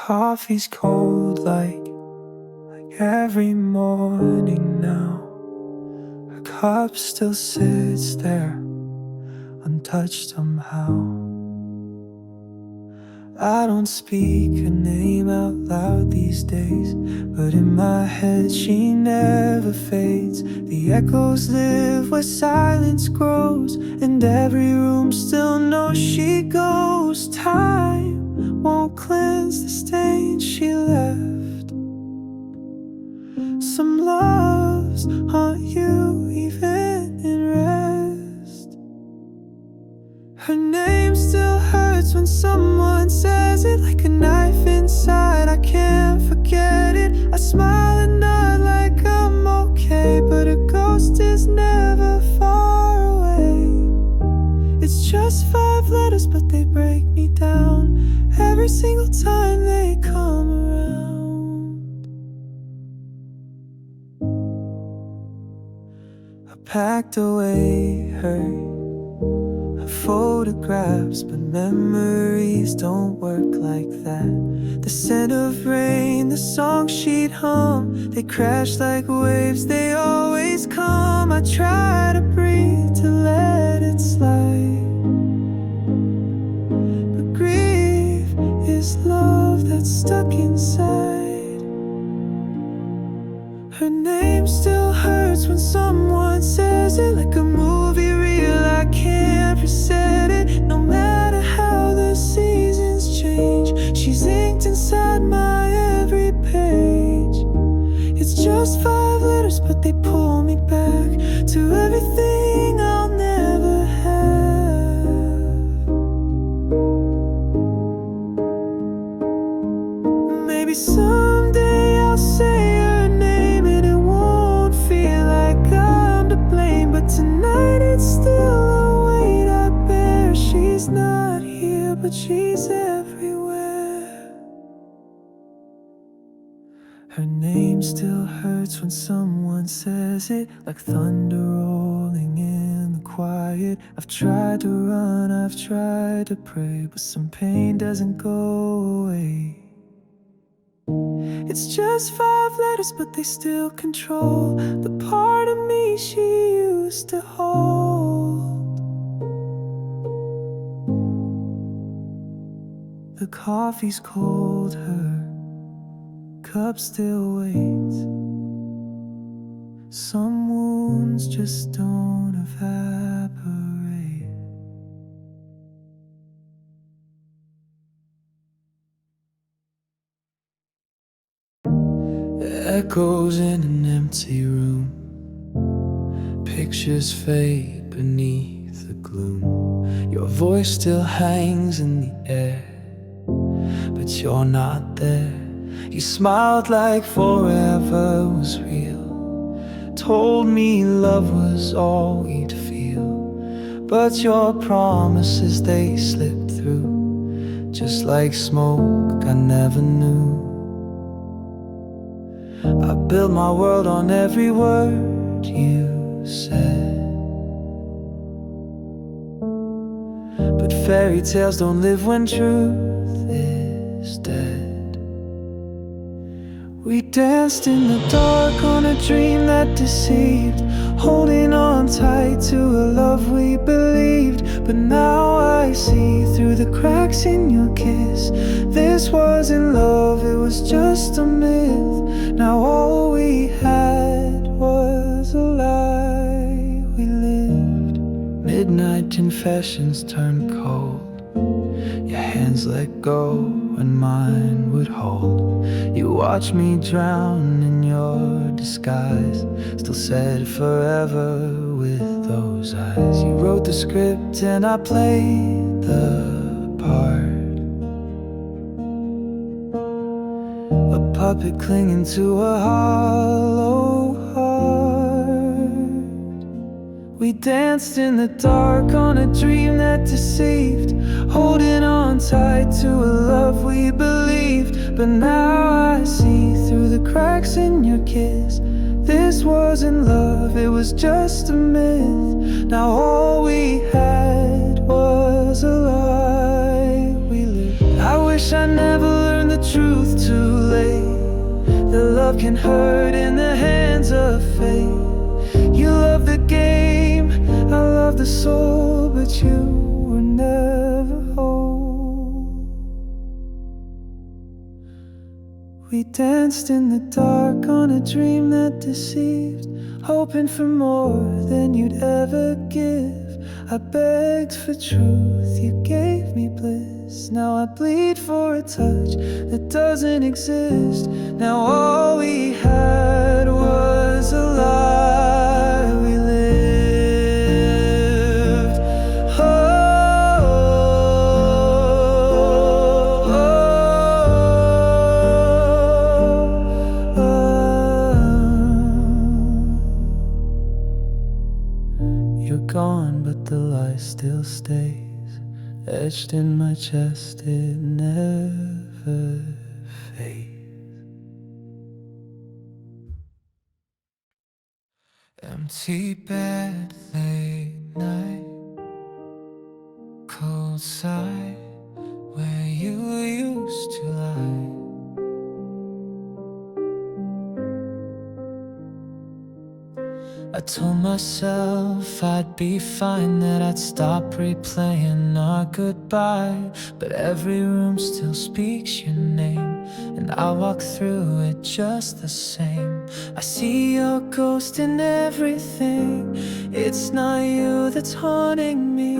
coffee's cold like every morning now. Her cup still sits there, untouched somehow. I don't speak her name out loud these days, but in my head she never fades. The echoes live where silence grows, and every room still knows she goes. Time won't cleanse the stain she left. Some loves haunt you even in rest. Her name still hurts when someone says it, like a knife inside. I can't forget it. I smile and nod like I'm okay, but a ghost is never far away. It's just 5 letters, but they break me down every single time they come around. I packed away her photographs, but memories don't work like that. The scent of rain, the songs she'd hum, they crash like waves, they always come. I try to breathe, to let it slide, but grief is love that's stuck inside. Her name still hurts when someone says it, like a movie reel. I can't reset it, no matter how the seasons change. She's inked inside my every page. It's just 5 letters, but they pull me back to everything I'll never have. Maybe someday I'll say her name and it won't feel like I'm to blame, but tonight it's still a weight I bear. She's not here, but she's everywhere. Her name still hurts when someone says it, like thunder rolling in the quiet. I've tried to run, I've tried to pray, but some pain doesn't go away. It's just 5 letters, but they still control the part of me she used to hold. The coffee's cold, her cup still waits. Some wounds just don't evaporate. Echoes in an empty room, pictures fade beneath the gloom. Your voice still hangs in the air, but you're not there. You smiled like forever was real, told me love was all we'd feel, but your promises, they slipped through, just like smoke I never knew. I built my world on every word you said, but fairy tales don't live when truth is dead. We danced in the dark on a dream that deceived, holding on tight to a love we believed. But now I see through the cracks in your kiss, this wasn't love, it was just a myth. Now all we had was a lie we lived. Midnight confessions turned cold, your hands let go and mine would hold. You watched me drown in your disguise, still said forever with those eyes. You wrote the script and I played the part, a puppet clinging to a hollow heart. We danced in the dark on a dream that deceived, holding on tight to a love we believed. But now I see through the cracks in your kiss, this wasn't love, it was just a myth. Now all we had was a lie we lived. I wish I never learned the truth love can hurt in the hands of fate. You love the game, I love the soul, but you were never whole. We danced in the dark on a dream that deceived, hoping for more than you'd ever give. I begged for truth, you gave me bliss. Now I bleed for a touch that doesn't exist. Now all we had was a lie we lived. Oh, oh, oh, oh. You're gone, but the lie still stays, etched in my chest, it never fades. Empty bed, late night, cold side, where you used to lie. I told myself I'd be fine, that I'd stop replaying our goodbye. But every room still speaks your name, and I walk through it just the same. I see your ghost in everything. It's not you that's haunting me,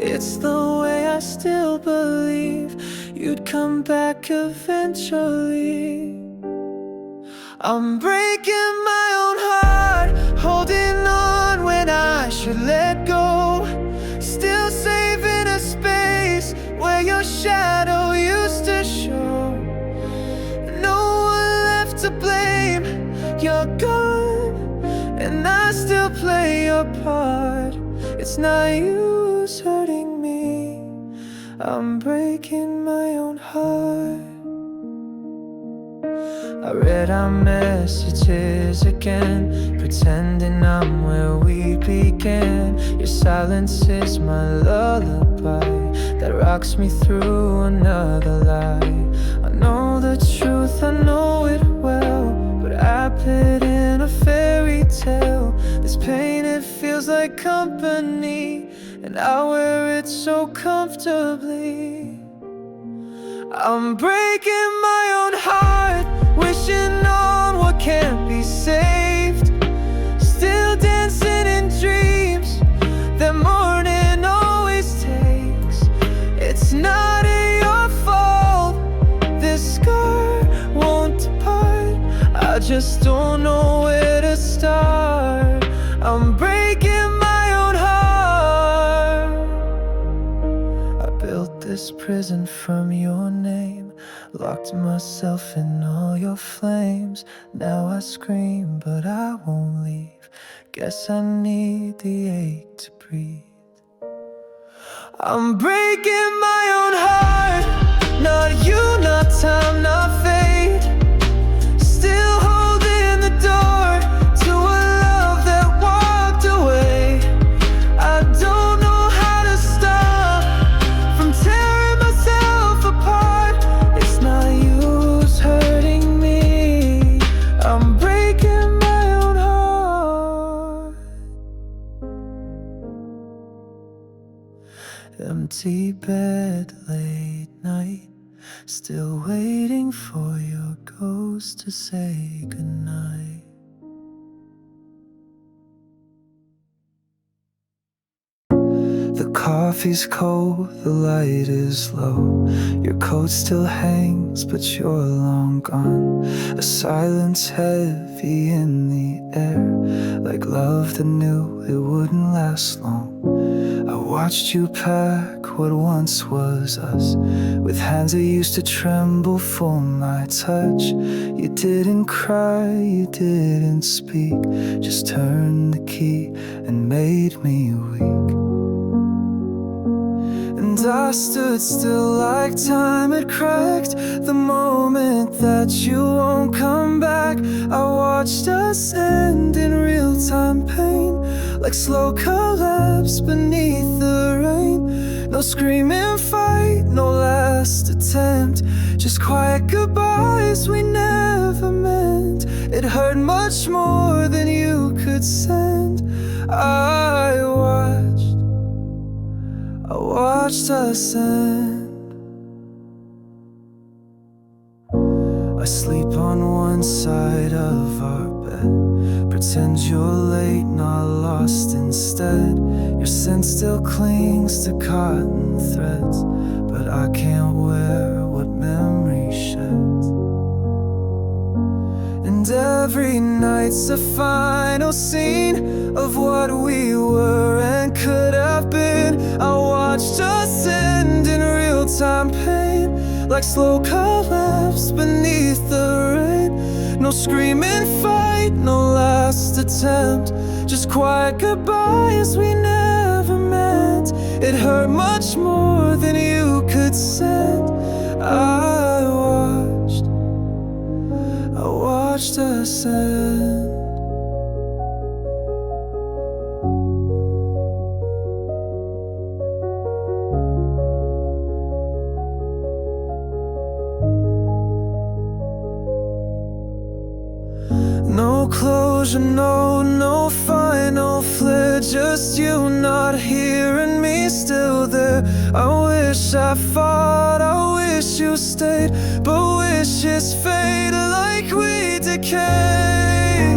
it's the way I still believe you'd come back eventually. I'm breaking my own heart, holding on when I should let go. Still saving a space where your shadow used to show. No one left to blame, you're gone, and I still play your part. It's not you who's hurting me, I'm breaking my own heart. I read our messages again, pretending I'm where we began. Your silence is my lullaby that rocks me through another lie. I know the truth, I know it well, but I put in a fairy tale. This pain, it feels like company, and I wear it so comfortably. I'm breaking my own heart, wishing on what can't be saved. Still dancing in dreams that morning always takes. It's not your fault, this scar won't depart. I just don't know where to start. I'm breaking my own heart. I built this prison from your name, locked myself in all your flames. Now I scream, but I won't leave. Guess I need the ache to breathe. I'm breaking my own heart, not you, not time, not fate. Still holding the door to a love that walked away. I don't know how to stop from tearing myself apart. It's not you who's hurting me, I'm breaking my own heart. Empty bed, late night, still waiting for your ghost to say goodnight. The coffee's cold, the light is low. Your coat still hangs, but you're long gone. A silence heavy in the air, like love that knew it wouldn't last long. I watched you pack what once was us, with hands that used to tremble for my touch. You didn't cry, you didn't speak, just turned the key and made me weak. And I stood still like time had cracked, the moment that you won't come back. I watched us end in real-time pain, like slow collapse beneath the rain. No screaming fight, no last attempt, just quiet goodbyes we never never meant. It hurt much more than you could send. I watched us end. I sleep on one side of our bed, pretend you're late, not lost instead. Your scent still clings to cotton threads, but I can't wear what memory sheds. And every night's a final scene of what we were and could have been. I watched us end in real-time pain, like slow collapse beneath the rain. No screaming fight, no last attempt, just quiet goodbyes we never meant. It hurt much more than you could send. I watched us end. No closure, no final flare, just you not here and me still there. I wish I fought, I wish you stayed, but wishes fade like we decay.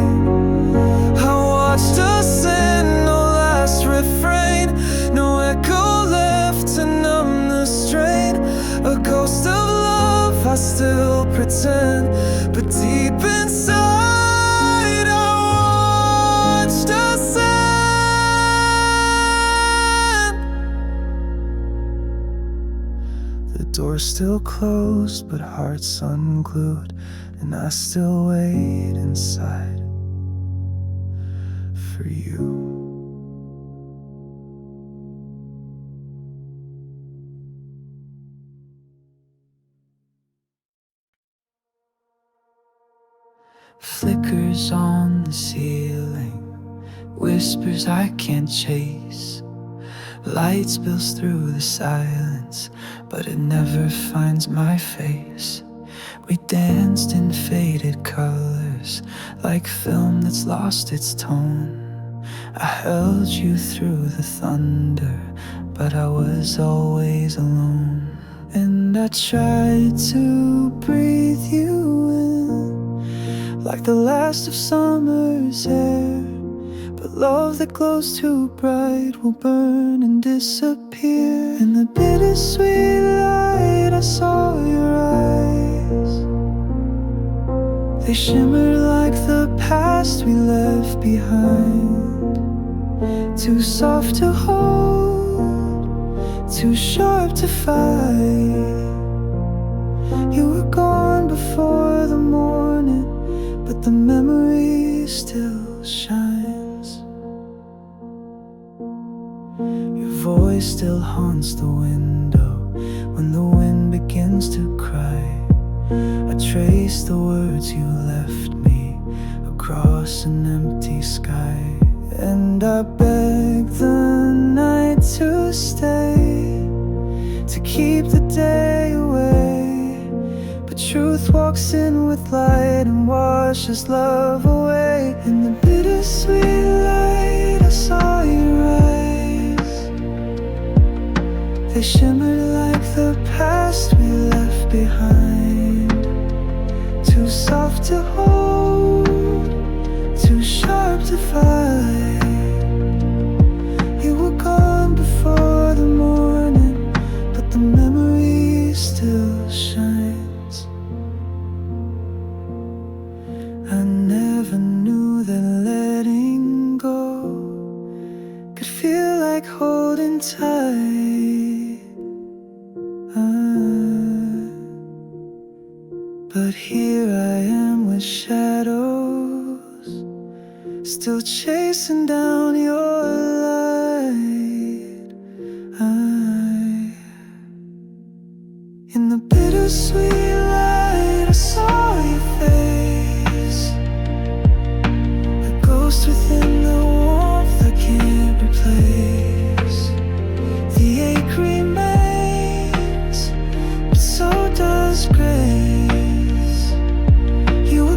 I watched us end, no last refrain, no echo left to numb the strain. A ghost of love I still pretend, but deep inside door's still closed, but heart's unglued, and I still wait inside for you. Flickers on the ceiling, whispers I can't chase. Light spills through the silence, but it never finds my face. We danced in faded colors, like film that's lost its tone. I held you through the thunder, but I was always alone. And I tried to breathe you in, like the last of summer's air. But love that glows too bright will burn and disappear. In the bittersweet light I saw your eyes. They shimmered like the past we left behind. Too soft to hold, too sharp to fight. You were gone before the morning, but the memory still shines. Your voice still haunts the window when the wind begins to cry. I trace the words you left me across an empty sky. And I beg the night to stay, to keep the day away. But truth walks in with light and washes love away. In the bittersweet light I saw your eyes. They shimmered like the past we left behind. Too soft to hold, too sharp to fight. You were gone before the morning, but the memory still shines. I never knew that letting go could feel like holding tight. But here I am with shadows, still chasing down your light. In the bittersweet light I saw your face, a ghost within the warmth I can't replace. The ache remains, but so does grace. You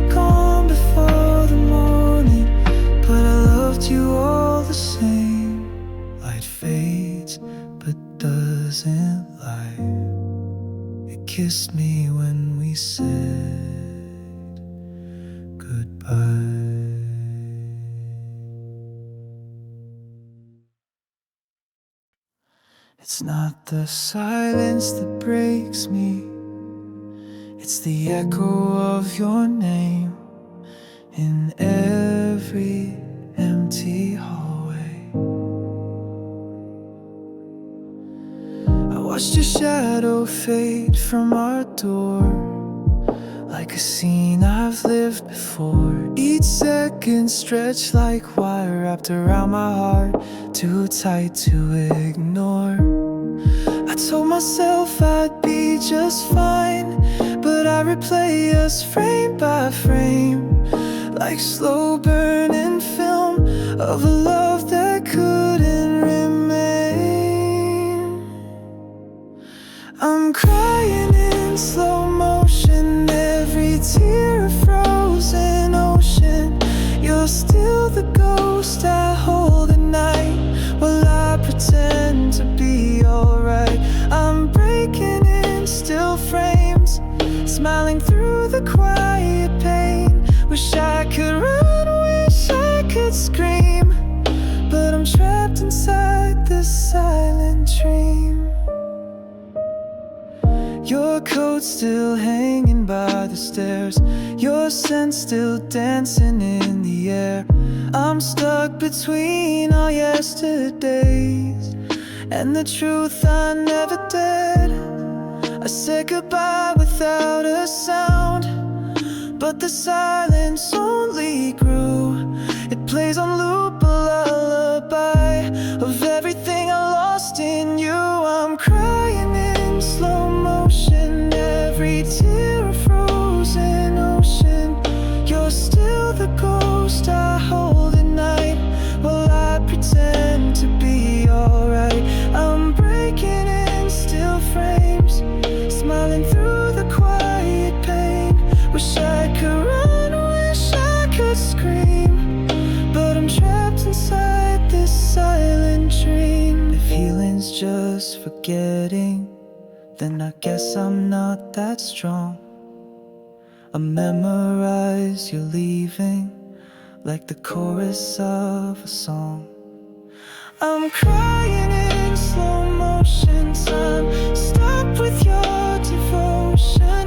me when we said goodbye. It's not the silence that breaks me, it's the echo of your name in every empty hallway. I watched your shadow fade from our door, like a scene I've lived before. Each second stretched like wire wrapped around my heart, too tight to ignore. I told myself I'd be just fine, but I replay us frame by frame, like slow burning film of a love that couldn't remain. I'm crying in slow motion, every tear a frozen ocean. You're still the ghost I hold at night, while I pretend to be alright. I'm breaking in still frames, smiling through the quiet pain. Wish I could run, wish I could scream, but I'm trapped inside this silent dream. Your coat still hanging by the stairs, your scent still dancing in the air. I'm stuck between all yesterdays and the truth I never did. I said goodbye without a sound, but the silence only grew. It plays on loop, a lullaby of everything I lost in you. I'm crying in slow motion, every tear a frozen ocean. You're still the ghost I hold at night, while I pretend to be alright. I'm breaking in still frames, smiling through the quiet pain. Wish I could run, wish I could scream, but I'm trapped inside this silent dream. If healing's just forgetting, then I guess I'm not that strong. I memorize you leaving like the chorus of a song. I'm crying in slow motion, time stop with your devotion.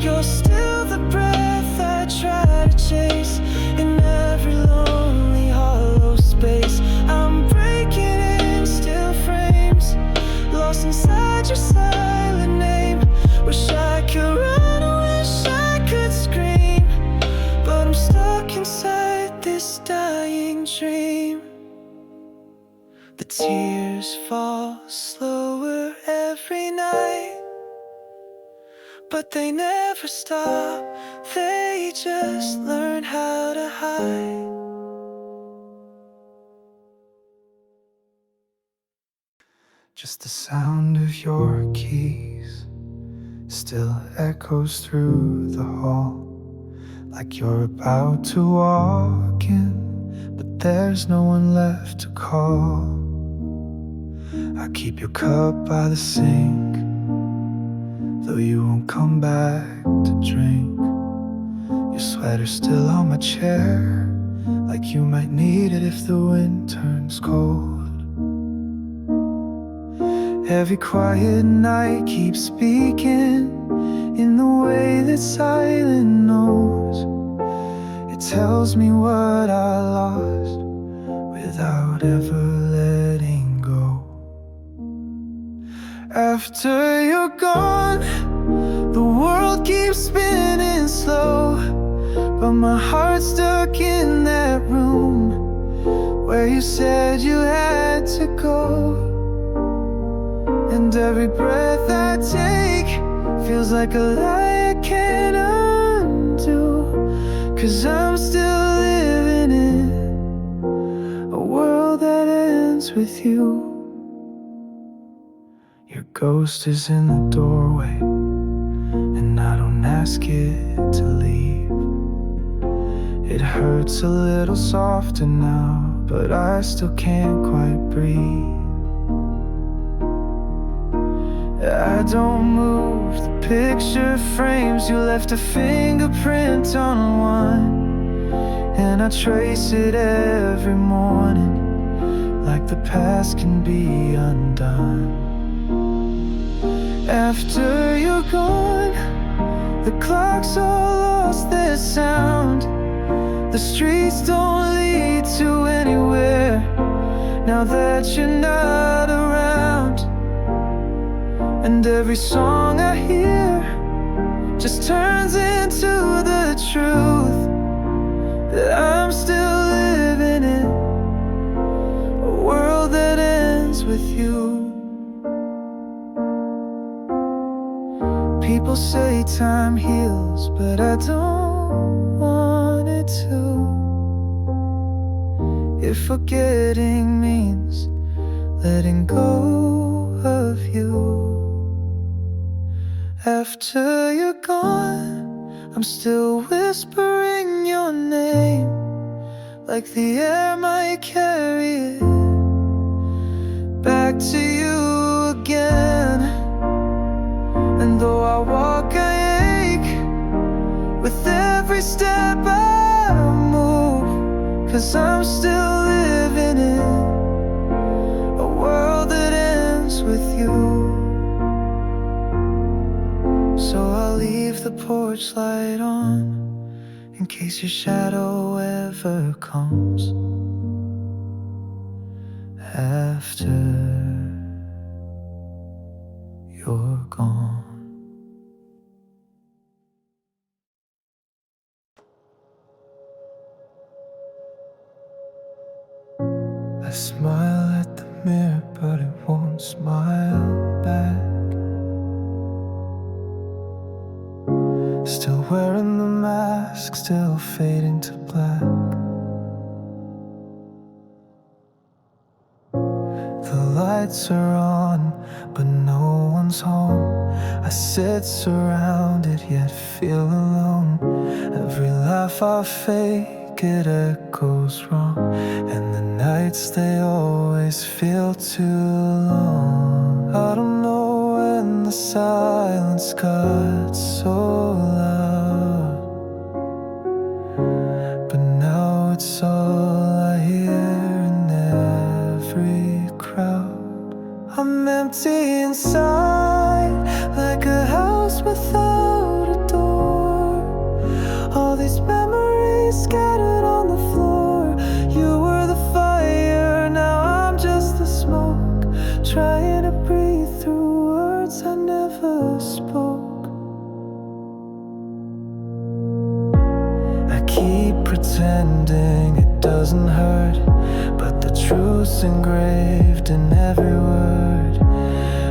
You're still the breath I try to chase in every lonely hollow space. I'm breaking in still frames, lost inside your silent name. Wish I could run, wish I could scream, but I'm stuck inside this dying dream. The tears fall slower every night, but they never stop, they just learn how to hide. Just the sound of your keys still echoes through the hall, like you're about to walk in, but there's no one left to call. I keep your cup by the sink, though you won't come back to drink. Your sweater's still on my chair, like you might need it if the wind turns cold. Every quiet night keeps speaking in the way that silence knows. It tells me what I lost without ever letting go. After you're gone, the world keeps spinning slow, but my heart's stuck in that room where you said you had to go. And every breath I take feels like a lie I can't undo, 'cause I'm still living in a world that ends with you. Your ghost is in the doorway, and I don't ask it to leave. It hurts a little softer now, but I still can't quite breathe. I don't move the picture frames. You left a fingerprint on one, and I trace it every morning, like the past can be undone. After you're gone, the clocks all lost their sound. The streets don't lead to anywhere now that you're not around. And every song I hear just turns into the truth that I'm still living in a world that ends with you. People say time heals, but I don't want it to. If forgetting means letting go of you. After you're gone, I'm still whispering your name, like the air might carry it back to you again. And though I walk, I ache with every step I move, 'cause I'm still living in a world that ends with you. So I'll leave the porch light on in case your shadow ever comes after you're gone. I smile at the mirror, but it won't smile back. Still wearing the mask, still fading to black. The lights are on, but no one's home. I sit surrounded, yet feel alone. Every laugh I fake, it echoes wrong. And the nights, they always feel too long. I don't know when the silence got so loud, but now it's all I hear in every crowd. I'm empty inside, like a house without a door. All these memories scattered on the floor. You were the fire, now I'm just the smoke, trying to breathe through words I never spoke. I keep pretending it doesn't hurt, but the truth's engraved in every word.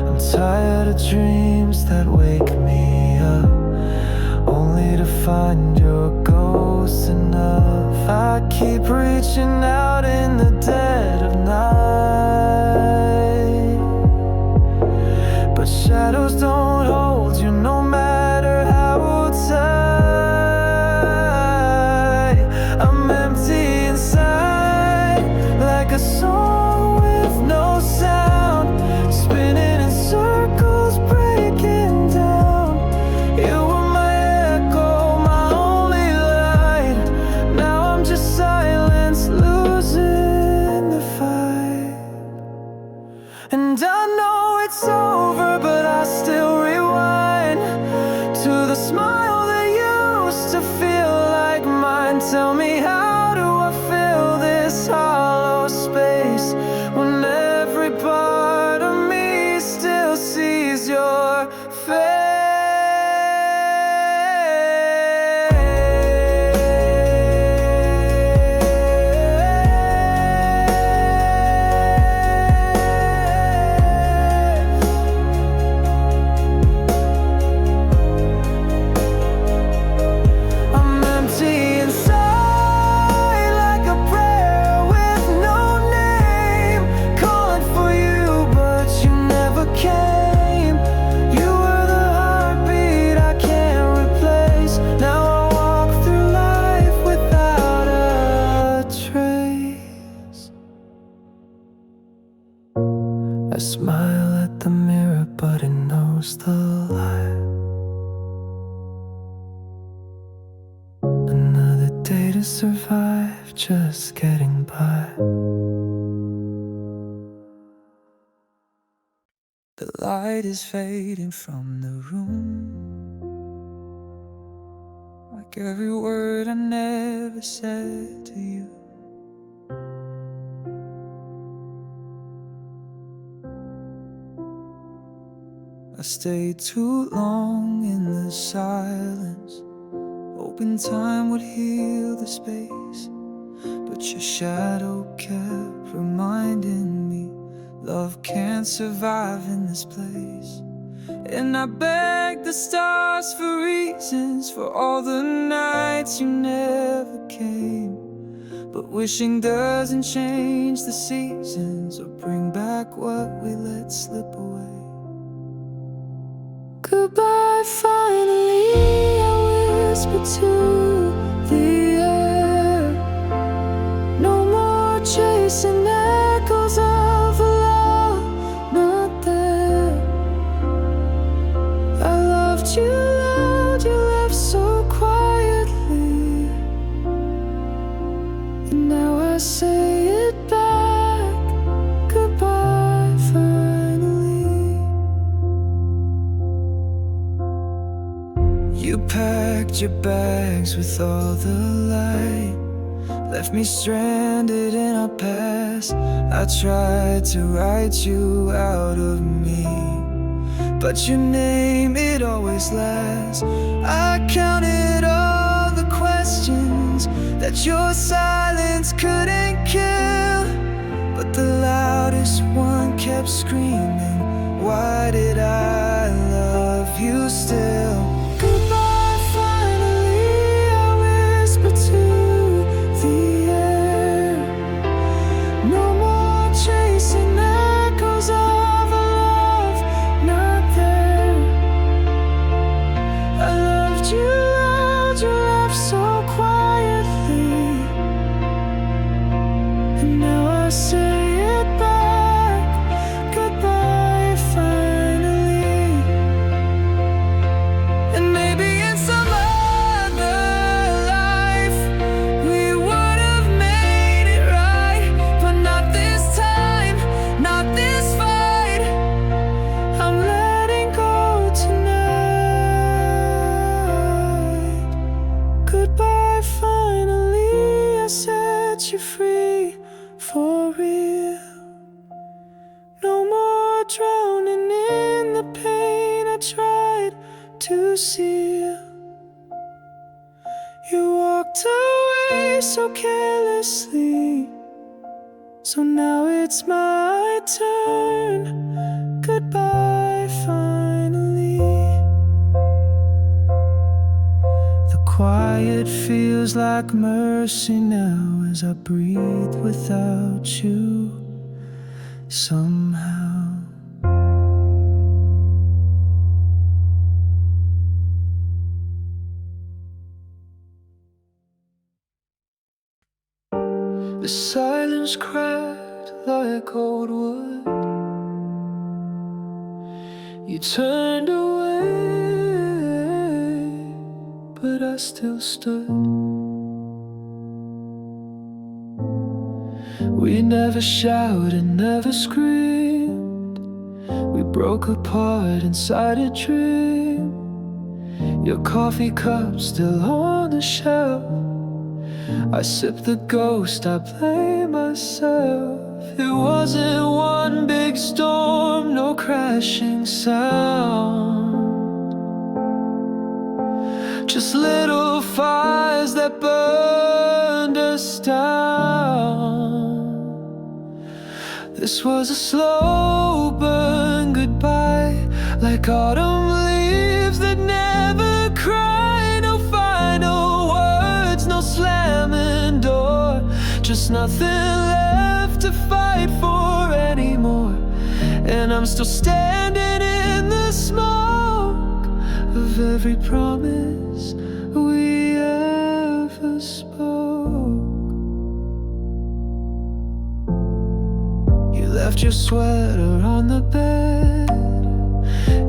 I'm tired of dreams that wake me up, only to find your ghost enough. I keep reaching out in the dead of night, but shadows don't hold you no matter how tight. I'm empty inside, like a song with no sound, spinning in circles, breaking down. You were my echo, my only light. Now I'm just silence, losing the fight. And I know it's over, but I still rewind to the smile that used to feel like mine. Tell me, how do I fill this hollow space when every part of me still sees your face? I'm empty inside, like a prayer with no name, calling for you, but you never came. You were the heartbeat I can't replace. Now I walk through life without a trace. I smile at the mirror, but it knows almost alive. Another day to survive, just getting by. The light is fading from the room, like every word I never said to you. I stayed too long in the silence, hoping time would heal the space. But your shadow kept reminding me love can't survive in this place. And I begged the stars for reasons, for all the nights you never came. But wishing doesn't change the seasons or bring back what we let slip away. Goodbye, finally, I whispered to the air. No more chasing echoes of a love not there. I loved you loud, you left so quietly, and now I say it back. Goodbye, finally. You packed your bags with all the light, left me stranded in our past. I tried to write you out of me, but your name, it always lasts. I counted all the questions that your silence couldn't kill, but the loudest one kept screaming, why did I love you still? Goodbye, finally, I whisper to the air. No more chasing echoes of a love not there. I loved you loud, you left so quietly, and now I say it back. Goodbye, finally. And maybe in some other life we would have made it right, but not this time, not this fight. I'm letting go tonight. Goodbye, finally, I set you free for real. No more drowning in the pain I tried to seal. You walked away so carelessly, so now it's my turn. Goodbye, finally. The quiet feels like mercy now as I breathe without you somehow. The silence cracked like old wood. You turned away, but I still stood. We never shouted, never screamed. We broke apart inside a dream. Your coffee cup still on the shelf. I sip the ghost, I blame myself. It wasn't one big storm, no crashing sound, just little fires that burned us down. This was a slow burn goodbye, like autumn leaves that never cry. No final words, no slamming door, just nothing left to fight for anymore. And I'm still standing in the smoke of every promise we ever spoke. You left your sweater on the bed,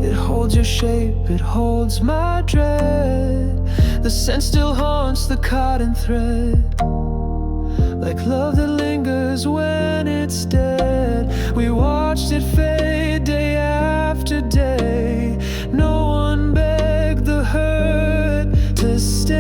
It holds your shape, it holds my dread. The scent still haunts the cotton thread, like love that lingers when it's dead. We watched it fade day after day. No one begged the hurt to stay.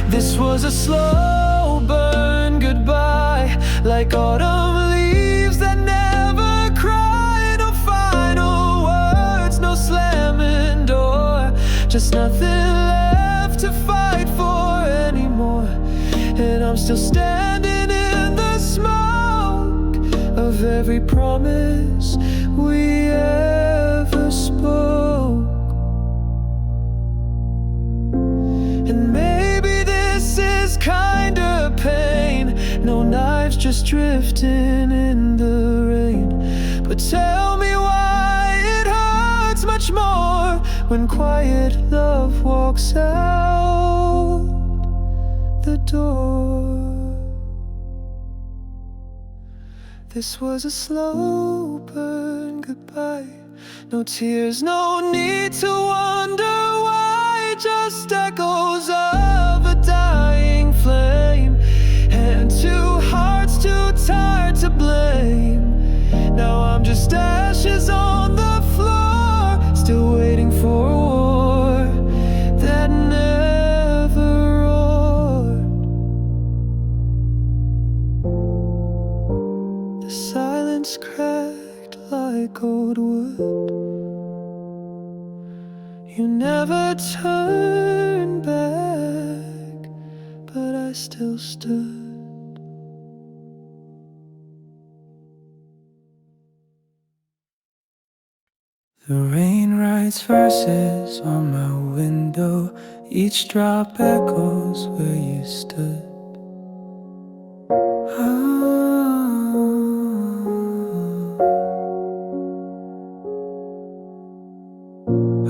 This was a slow burn goodbye, like autumn leaves that never cry. No final words, no slamming door, just nothing left to fight for anymore. And I'm still standing in the smoke of every promise we ever spoke. And maybe this is kinda pain, no knives, just drifting in the rain. But tell me why it hurts much more when quiet love walks out the door. This was a slow burn goodbye. No tears, no need to wonder why. Just echoes of a dying flame, and two hearts too tired to blame. Now I'm just ashes on the floor, still waiting for a war that never roared. The silence cracked like old wood. You never turned back, but I still stood. The rain writes verses on my window. Each drop echoes where you stood.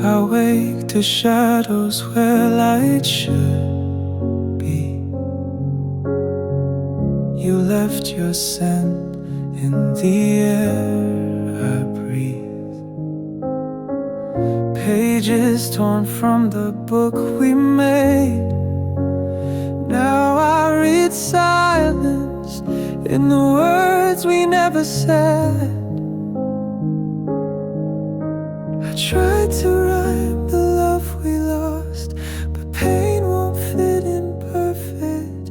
I wake to shadows where light should be. You left your scent in the air I breathe. Pages torn from the book we made. Now I read silence in the words we never said. I tried to rhyme the love we lost, but pain won't fit in perfect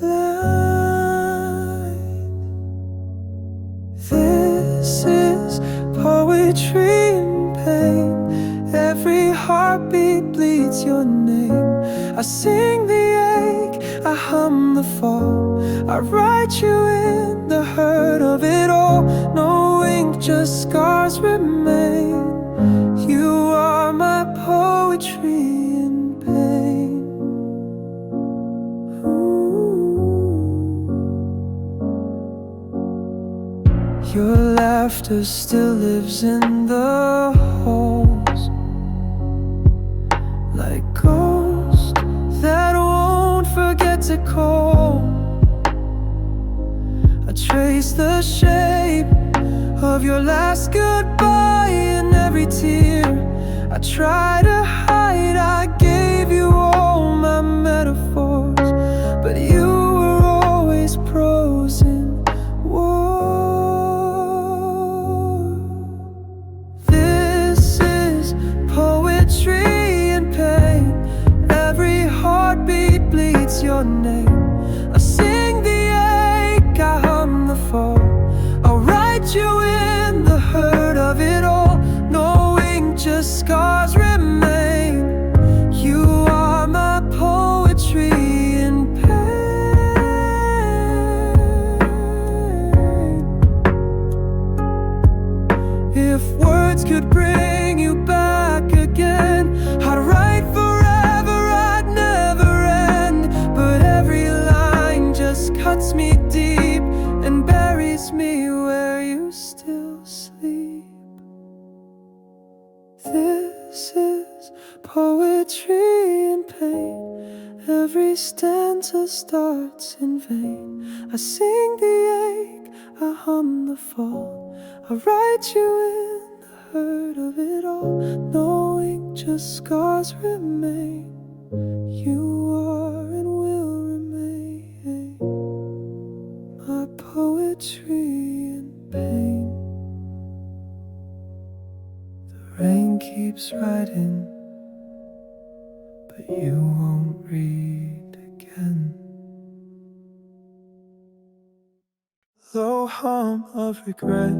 lines. This is poetry in pain. Every heartbeat bleeds your name. I sing the ache, I hum the fall. I write you in the hurt of it all. No ink, just scars remain. You are my poetry in pain. Your laughter still lives in the halls, like ghosts that won't forget to call. I trace the shape of your last goodbye in every tear. I try to hide, I gave you all my metaphors, but you were always prose in war. This is poetry in pain. Every heartbeat bleeds your name. I sing the ache, I hum the fall. I'll write you in the hurt of it all. No ink, just scars remain. You are my poetry in pain. If words could bring you back again, I'd write forever, I'd never end. But every line just cuts me deep and buries me where you still sleep. This is poetry in pain. Every stanza starts in vain. I sing the ache, I hum the fall. I write you in the hurt of it all, knowing just scars remain. You are and will remain my poetry and pain. The rain keeps writing, but you won't read again. Low hum of regret,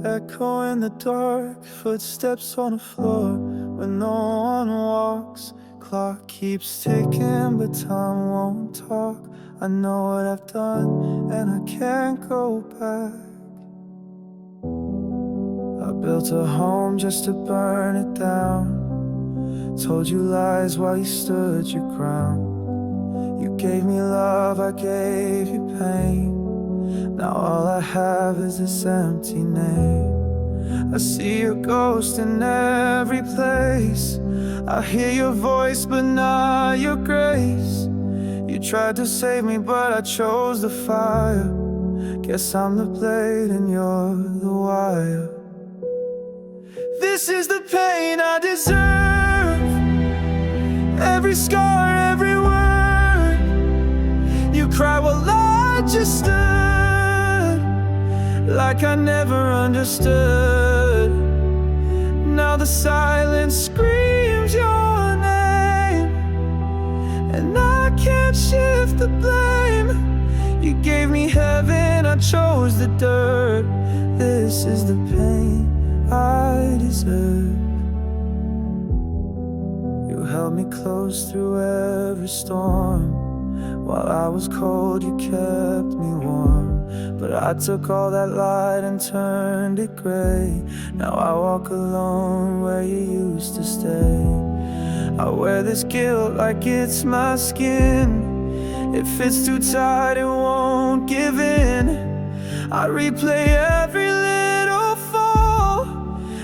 echo in the dark, footsteps on the floor when no one walks. Clock keeps ticking, but time won't talk. I know what I've done, and I can't go back. I built a home just to burn it down. Told you lies while you stood your ground. You gave me love, I gave you pain. Now all I have is this empty name. I see your ghost in every place. I hear your voice but not your grace. You tried to save me but I chose the fire. Guess I'm the blade and you're the wire. This is the pain I deserve. Every scar, every word. You cried while I just stood, like I never understood. Now the silence screams your name, and I can't shift the blame. You gave me heaven, I chose the dirt. This is the pain I deserve. You held me close through every storm. While I was cold, you kept me warm. But I took all that light and turned it gray. Now I walk alone where you used to stay. I wear this guilt like it's my skin. It fits too tight, it won't give in. I replay every little fall,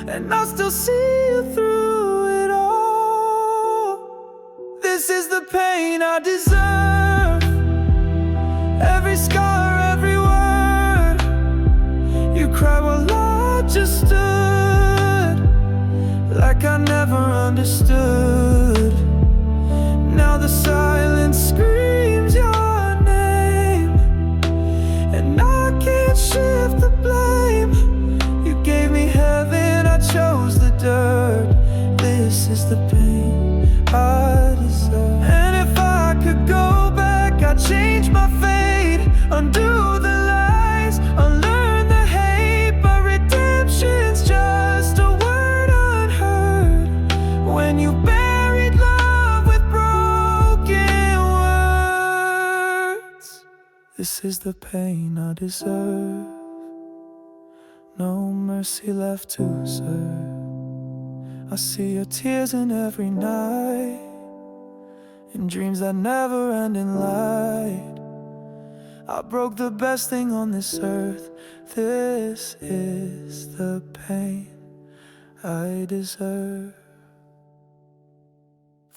and I still see you through it all. This is the pain I deserve. Every scar, every word. You cried while I just stood, like I never understood. Now the silence screams your name, and I can't shift the blame. You gave me heaven, I chose the dirt. This is the pain I deserve. And if I could go back, I'd change my fate, undo the lies, unlearn the hate. But redemption's just a word unheard when you buried love with broken words. This is the pain I deserve. No mercy left to serve. I see your tears in every night, in dreams that never end in light. I broke the best thing on this earth. This is the pain I deserve.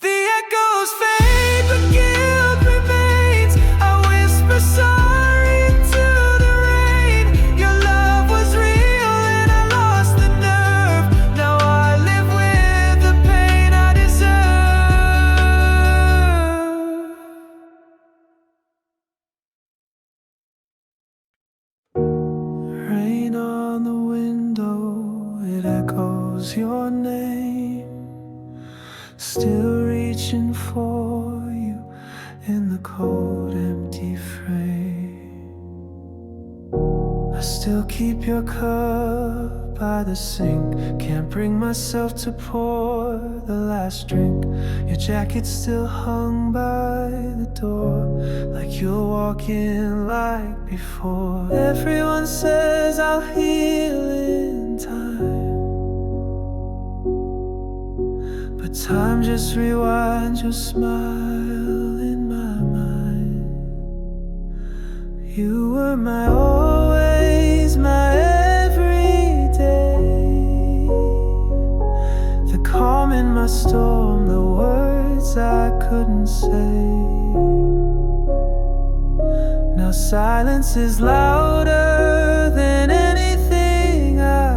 The echoes fade, but guilt remains. I whisper sorry into the rain. Your love was real and I lost the nerve. Now I live with the pain I deserve. Rain on the window, it echoes your name. Still reaching for you in the cold, empty frame. I still keep your cup by the sink. Can't bring myself to pour the last drink. Your jacket still hung by the door, like you'll walk in like before. Everyone says I'll heal in time, but time just rewinds your smile in my mind. You were my always, my everyday, the calm in my storm, the words I couldn't say. Now silence is louder than anything I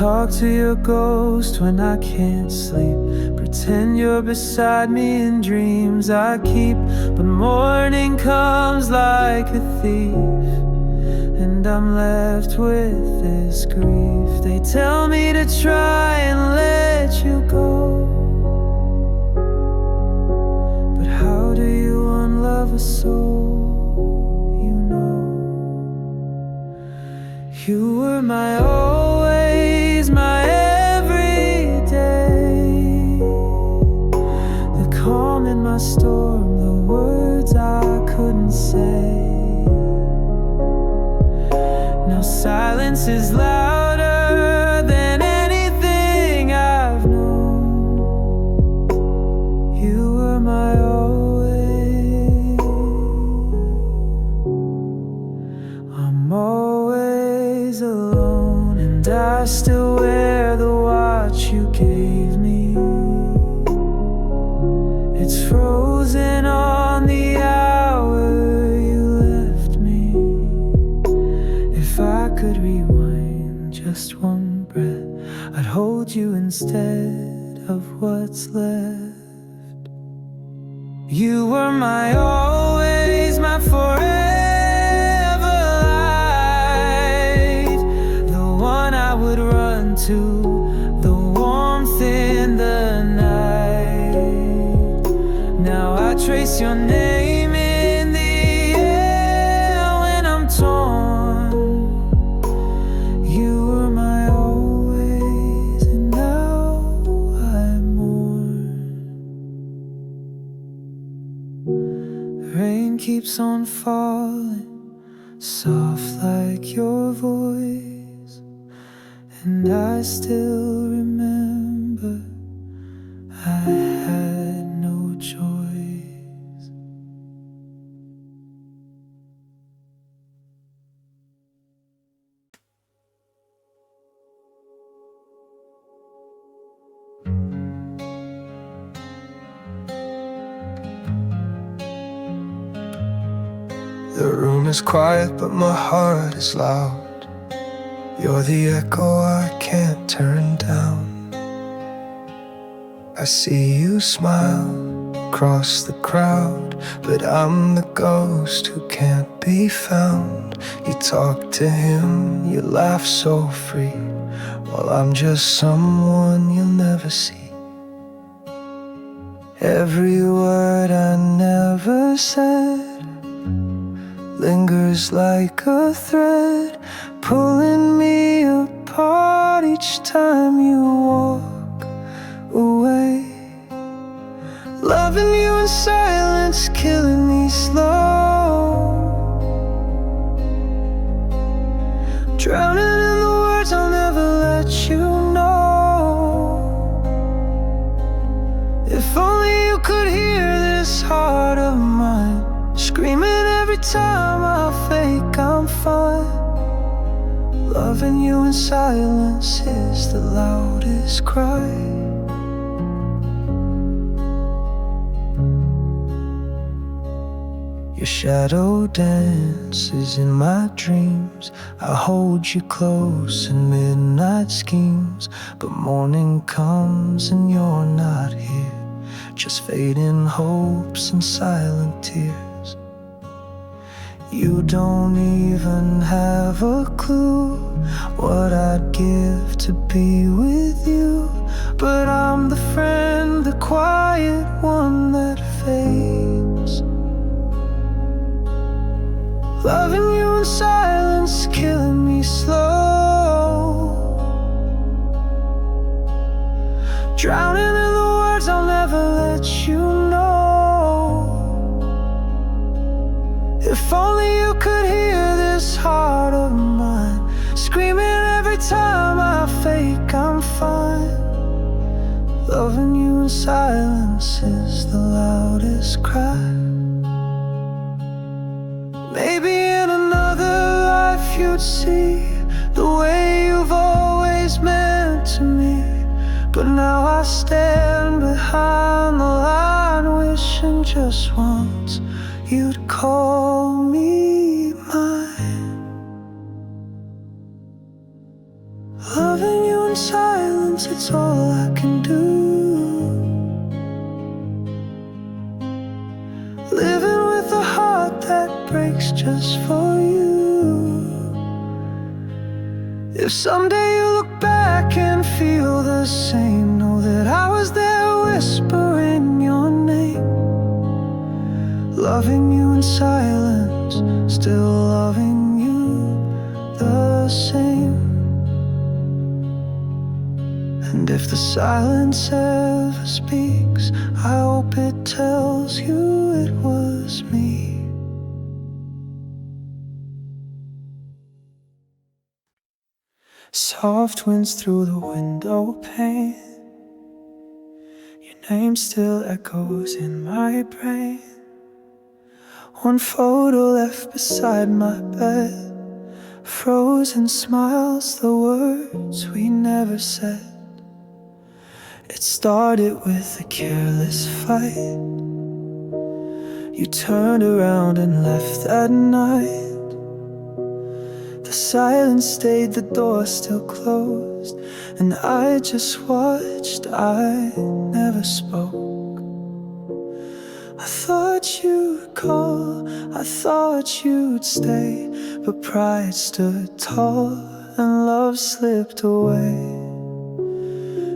talk to your ghost when I can't sleep. Pretend you're beside me in dreams I keep. But morning comes like a thief, and I'm left with this grief. They tell me to try and let you go, but how do you unlove a soul you know? You were my always, my everyday, the calm in my storm, the words I couldn't say. Now silence is louder than anything I've known. You were my always. I'm always alone, and I still wear the watch you gave me. It's frozen on the hour you left me. If I could rewind just one breath, I'd hold you instead of what's left. You were my always, my forever light, the one I would run to, the warmth in the night. Now I trace your name in the air when I'm torn. You were my always, and now I mourn. Rain keeps on falling, soft like your voice, and I still remember I had no choice. The room is quiet, but my heart is loud. You're the echo I can't turn down. I see you smile across the crowd, but I'm the ghost who can't be found. You talk to him, you laugh so free, while I'm just someone you'll never see. Every word I never said lingers like a thread, pulling me apart each time you walk away. Loving you in silence, killing me slow, drowning in the words I'll never let you know. If only you could hear this heart of mine, screaming every time I fake I'm fine. Loving you in silence is the loudest cry. Your shadow dances in my dreams. I hold you close in midnight schemes, but morning comes and you're not here, just fading hopes and silent tears. You don't even have a clue what I'd give to be with you, but I'm the friend, the quiet one that fades. Loving you in silence, killing me slow, drowning in the words I'll never let you know. If only you could hear this heart of mine, screaming every time I fake I'm fine. Loving you in silence is the loudest cry. Maybe in another life you'd see the way you've always meant to me, but now I stand behind the line, wishing just once you'd call me mine. Loving you in it's all I can do. Living with a heart that breaks just for you. If someday you look back and feel the same, know that I was there whispering your name, loving you in silence, still loving you the same. And if the silence ever speaks, I hope it tells you it was me. Soft winds through the window pane, your name still echoes in my brain. One photo left beside my bed, frozen smiles, the words we never said. It started with a careless fight. You turned around and left that night. The silence stayed, the door still closed, and I just watched, I never spoke. I thought you'd call, I thought you'd stay, but pride stood tall and love slipped away.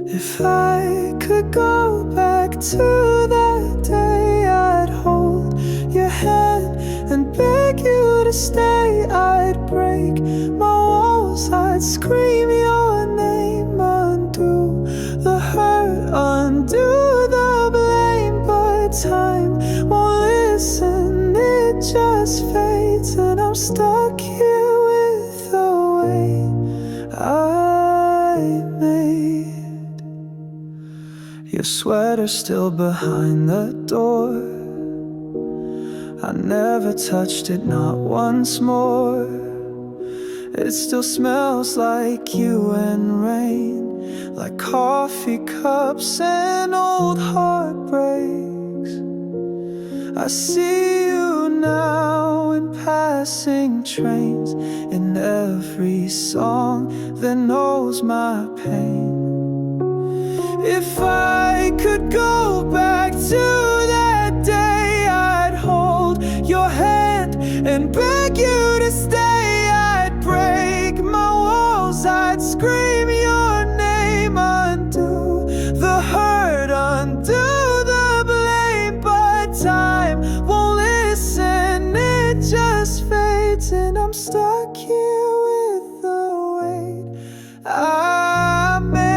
If I could go back to that day, I'd hold your hand and beg you to stay. I'd break my walls, I'd scream your name, undo the hurt, undo the blame. But time won't listen, it just fades, and I'm stuck here with the weight I made. Your sweater still behind the door, I never touched it, not once more. It still smells like you and rain, like coffee cups and old heartbreaks. I see you now in passing trains, in every song that knows my pain. If I could go back to that day, I'd hold your hand and beg you to stay. I'd break my walls, I'd scream your name, undo the hurt, undo the blame. But time won't listen, it just fades, and I'm stuck here with the weight I made.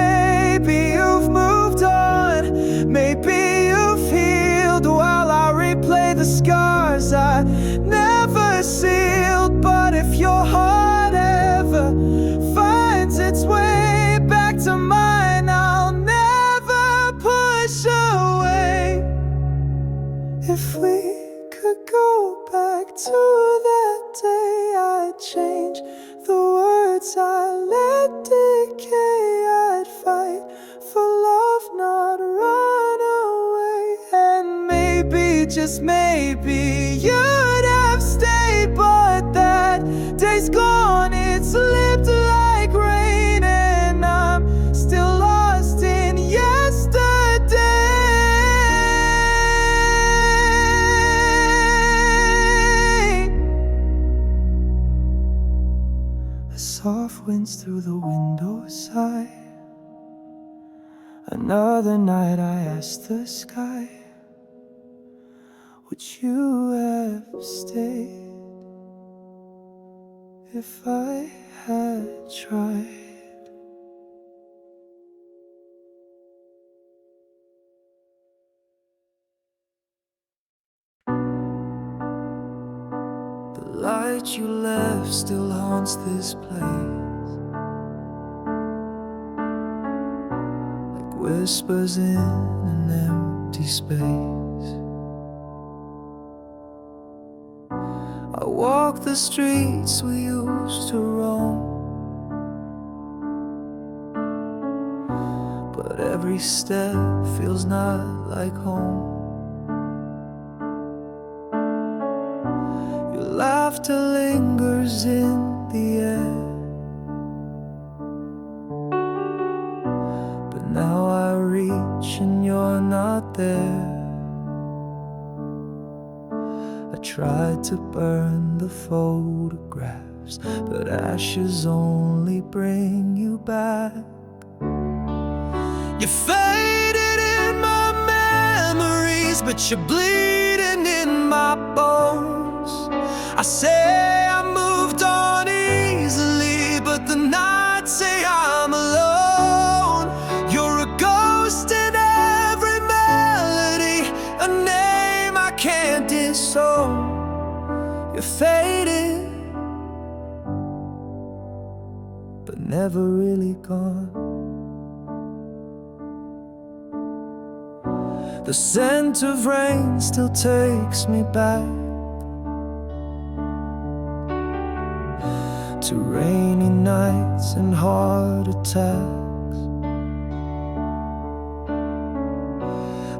Maybe you've moved on, maybe you've healed, while I replay the scars I never sealed. But if your heart ever finds its way back to mine, I'll never push away. If we could go back to that day, I'd change the words I let decay. I'd fight for love, not run away. And maybe, just maybe, you'd have stayed. But that day's gone, it slipped like rain, and I'm still lost in yesterday. Soft winds through the window sigh. Another night I asked the sky, would you have stayed if I had tried? The light you left still haunts this place, whispers in an empty space. I walk the streets we used to roam, but every step feels not like home. Your laughter lingers in the air, I tried to burn the photographs, but ashes only bring you back. You faded in my memories, but you're bleeding in my bones. I say I moved on easily, but the nights say I'm alone. You're a ghost in every melody, a name I can't disown. You're faded, but never really gone. The scent of rain still takes me back to rainy nights and heart attacks.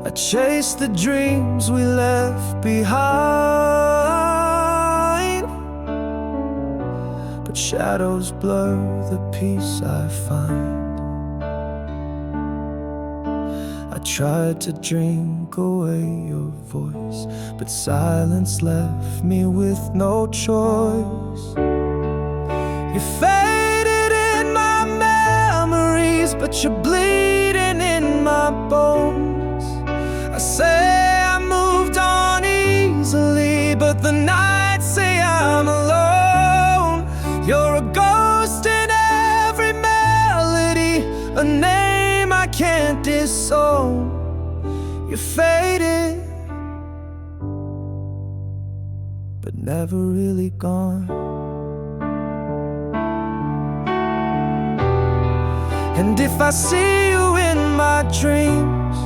I chase the dreams we left behind, but shadows blur the peace I find. I tried to drink away your voice, but silence left me with no choice. You faded in my memories, but you're bleeding in my bones. I say I moved on easily, but the nights say I'm alone. You're a ghost in every melody, a name I can't disown. You're faded, but never really gone. And if I see you in my dreams,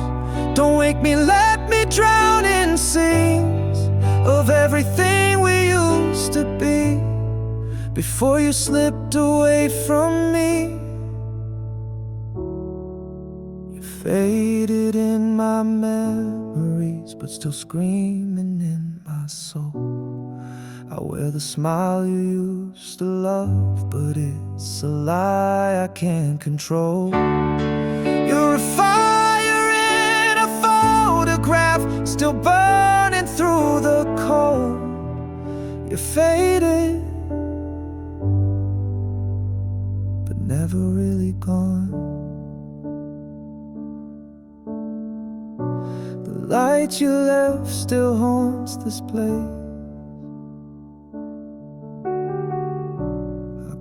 don't wake me, let me drown in scenes of everything we used to be before you slipped away from me. You faded in my memories, but still screaming in my soul. I wear the smile you used to love, but it's a lie I can't control. You're a fire in a photograph, still burning through the cold. You're faded, but never really gone. The light you left still haunts this place.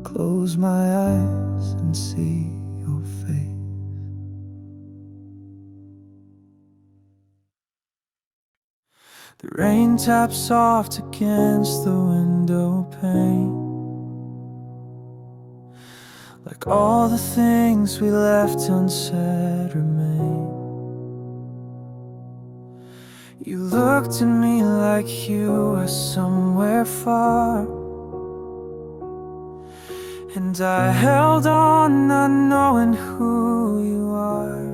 Close my eyes and see your face. The rain taps soft against the window pane, like all the things we left unsaid remain. You looked at me like you were somewhere far, and I held on, not knowing who you are.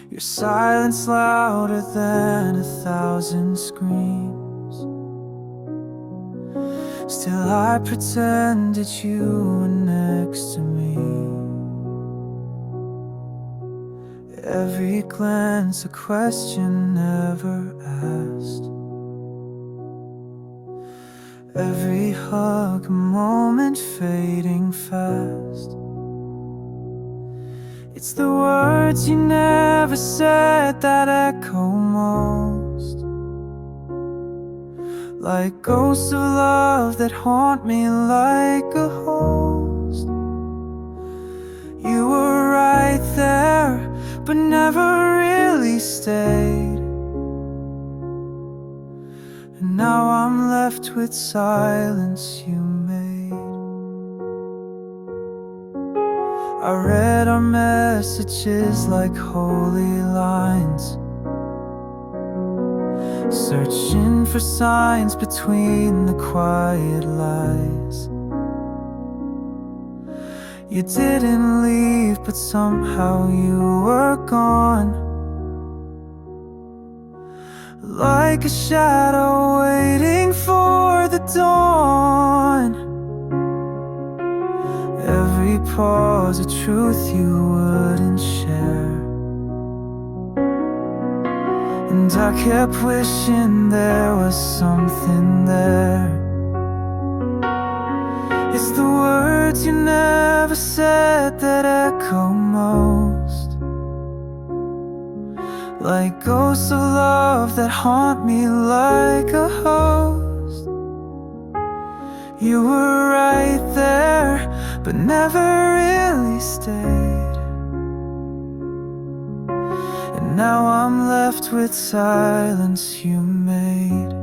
Your silence louder than 1,000 screams. Still I pretended you were next to me. Every glance a question never asked, every hug a moment fading fast. It's the words you never said that echo most, like ghosts of love that haunt me like a host. You were right there, but never really stayed. And now I'm left with silence you made. I read our messages like holy lines, searching for signs between the quiet lies. You didn't leave, but somehow you were gone, like a shadow waiting for the dawn. Every pause a truth you wouldn't share, And I kept wishing there was something there. It's the words you never said that echo most, like ghosts of love that haunt me like a host. You were right there, but never really stayed. And now I'm left with silence you made.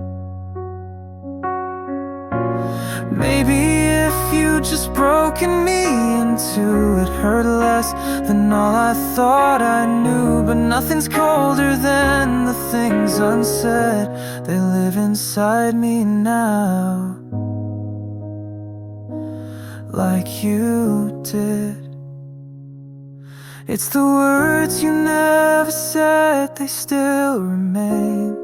Maybe if you just broken me into it hurt less than all I thought I knew. But nothing's colder than the things unsaid. They live inside me now, like you did. It's the words you never said, they still remain,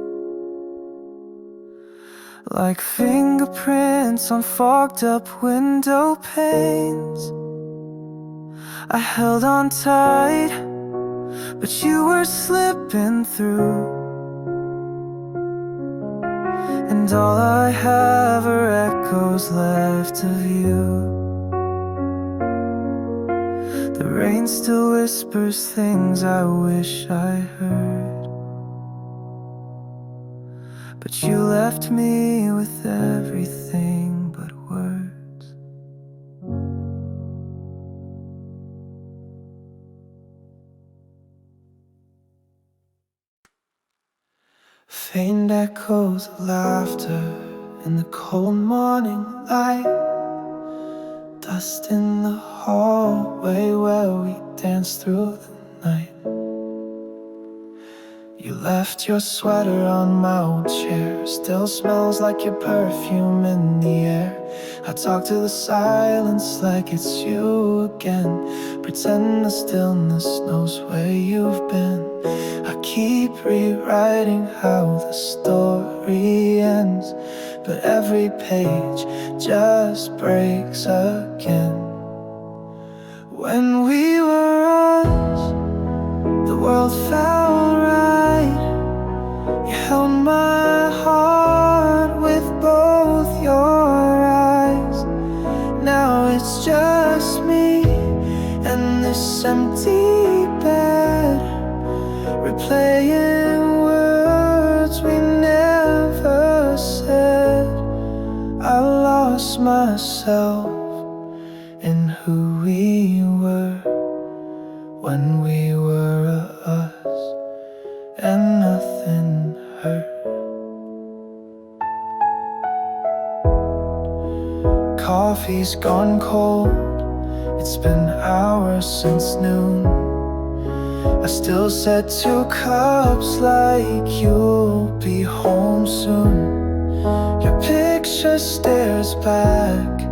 like fingerprints on fogged up window panes. I held on tight, but you were slipping through. And all I have are echoes left of you. The rain still whispers things I wish I heard, but you left me with everything but words. Faint echoes of laughter in the cold morning light, dust in the hallway where we danced through the night. You left your sweater on my old chair, still smells like your perfume in the air. I talk to the silence like it's you again, pretend the stillness knows where you've been. I keep rewriting how the story ends, but every page just breaks again. When we were us, the world felt right. You held my heart with both your eyes. Now it's just me and this empty bed, replaying words we never said. I lost myself in who we were when we were us, and nothing hurt. Coffee's gone cold, it's been hours since noon. I still set 2 cups like you'll be home soon. Your picture stares back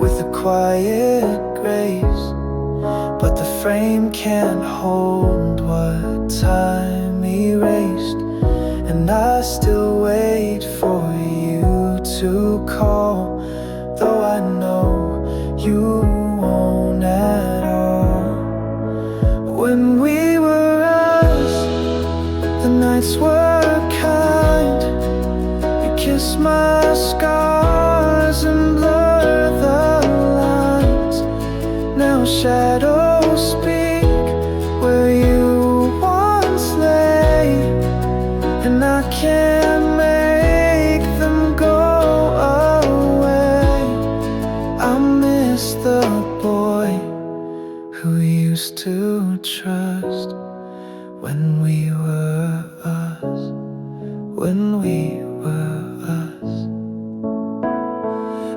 with a quiet grace, but the frame can't hold what time erased. And I still wait for you to call, though I know you won't at all. When we were us, the nights were kind. You kissed my scars and blur the lines. Now shadows speak where you once lay, and I can't make them go away. I miss the boy who used to trust when we were us, when we were us.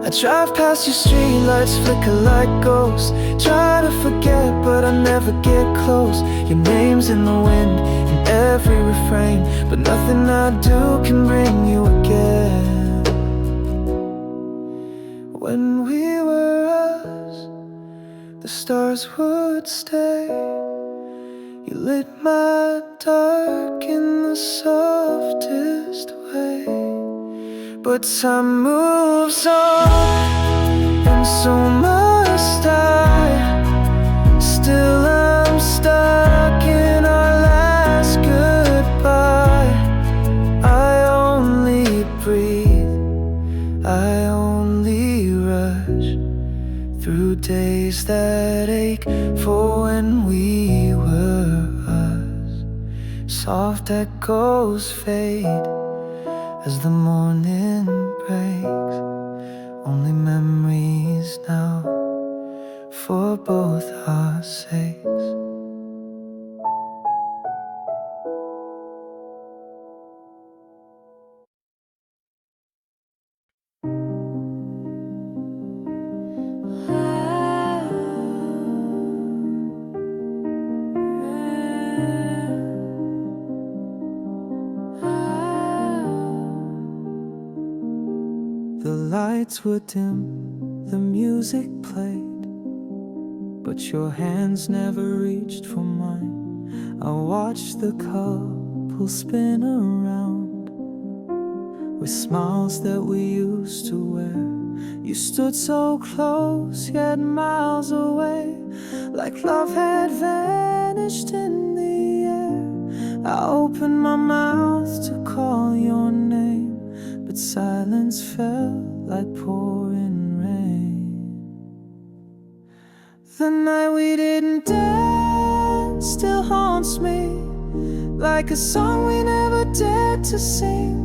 I drive past your streetlights, flicker like ghosts. Try to forget, but I never get close. Your name's in the wind, in every refrain, but nothing I do can bring you again. When we were us, the stars would stay. You lit my dark in the softest way. But time moves on, and so must I. Still I'm stuck in our last goodbye. echoes fade as the morning breaks. Only memories now for both our sakes. The lights were dim, the music played, but your hands never reached for mine. I watched the couple spin around with smiles that we used to wear. You stood so close, yet miles away, like love had vanished in the air. I opened my mouth to call your name, but silence fell like pouring rain. The night we didn't dance still haunts me, like a song we never dared to sing.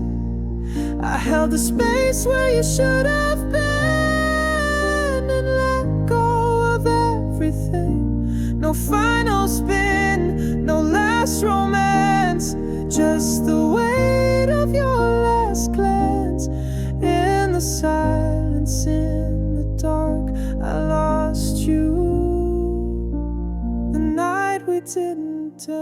I held the space where you should have been and let go of everything. No final spin, no last romance, just the weight of your last glance. In the silence, in the dark, I lost you. The night we didn't dance.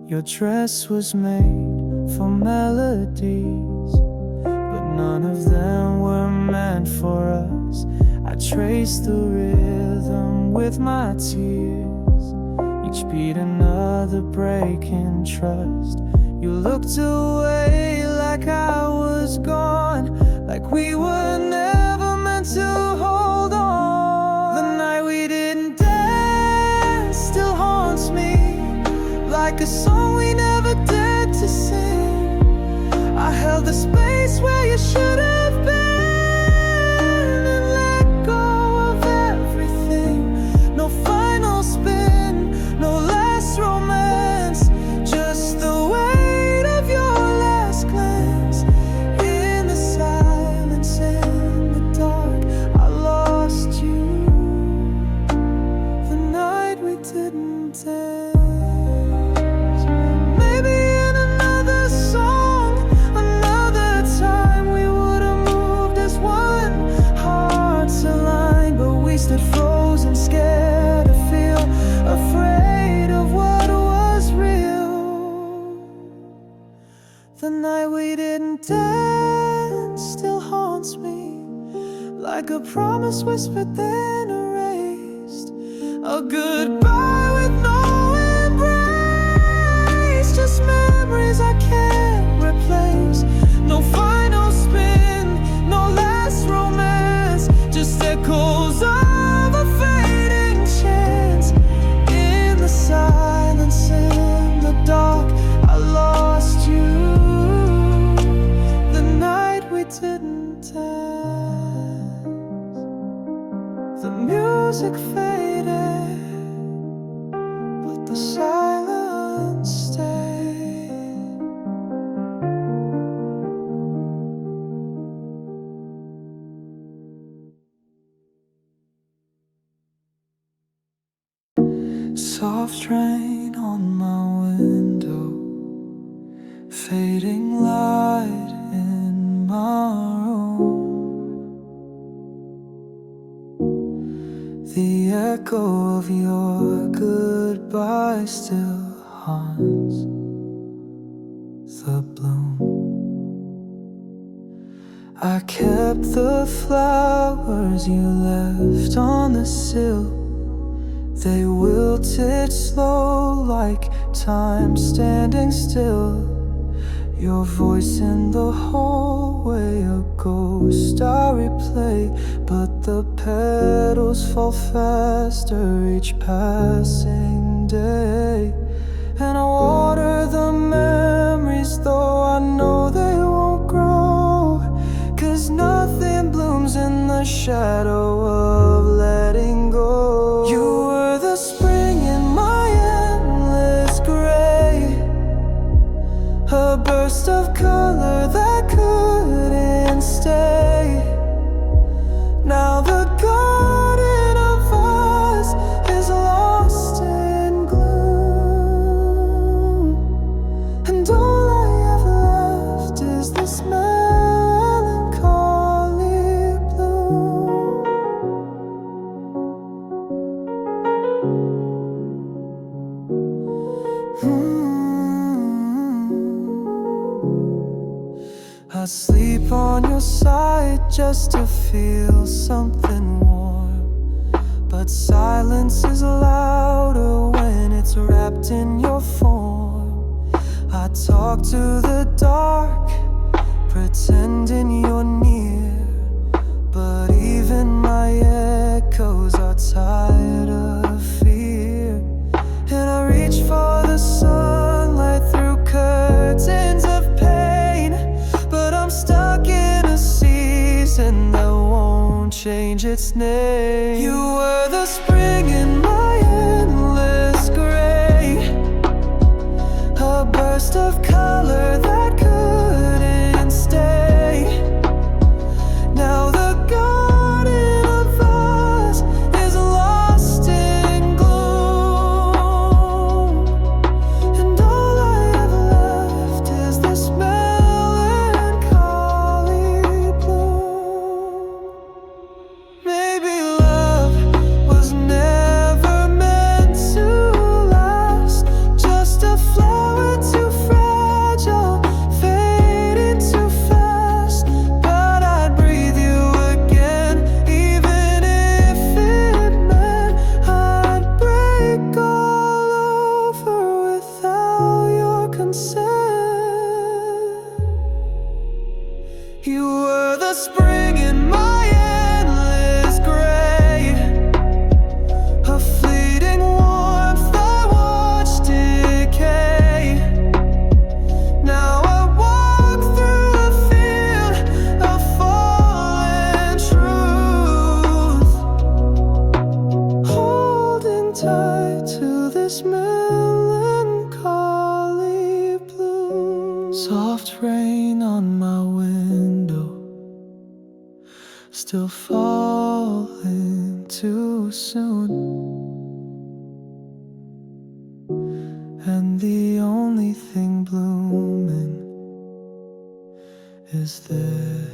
Your dress was made for melodies, but none of them were meant for us. I traced the rhythm with my tears, each beat another break in trust. You looked away like I was gone, like we were never meant to hold on. The night we didn't dance still haunts me, like a song we never dared to sing. I held the space where you should have been and let go of everything. No final spin, no last romance, just the weight of your last glance. In the silence, in the dark, I lost you. The night we didn't dance. Frozen, scared to feel, afraid of what was real. The night we didn't dance still haunts me, like a promise whispered then erased. A goodbye with no embrace, just memories I can't replace. No final spin, no last romance, just echoes of silence. In the dark, I lost you. The night we didn't dance, the music faded, but the silence stayed. Soft rain on my window, fading light in my room. The echo of your goodbye still haunts the bloom. I kept the flowers you left on the sill. They wilted slow like time standing still. Your voice in the hallway, a ghost I replay, but the petals fall faster each passing day. And I water the memories rest, though I know they won't grow. 'Cause nothing blooms in the shadow of letting go. You were the spring in my endless gray, a burst of color that couldn't stay. Now the garden of us is lost in gloom, and all I have left is this melancholy bloom. I sleep on your side just to feel something warm, but silence is louder when it's wrapped in your form. I talk to the dark, pretending you're near, but even my echoes are tired of fear. And I reach for the sunlight through curtains of pain, but I'm stuck in a season that won't change its name. You were the spring in my endless gray, a burst of color that couldn't stay. Now the garden of us is lost in gloom, and all I have left is this melancholy bloom. Maybe love was never meant to last, just a flower too fragile, fading too fast. But I'd breathe you again, even if it meant I'd break all over without your consent. You were the spring in my endless gray, a fleeting warmth I watched decay. Now I walk through a field of fallen truth, holding tight to this melancholy bloom. Soft rain on my window, still falling too soon, and the only thing blooming is this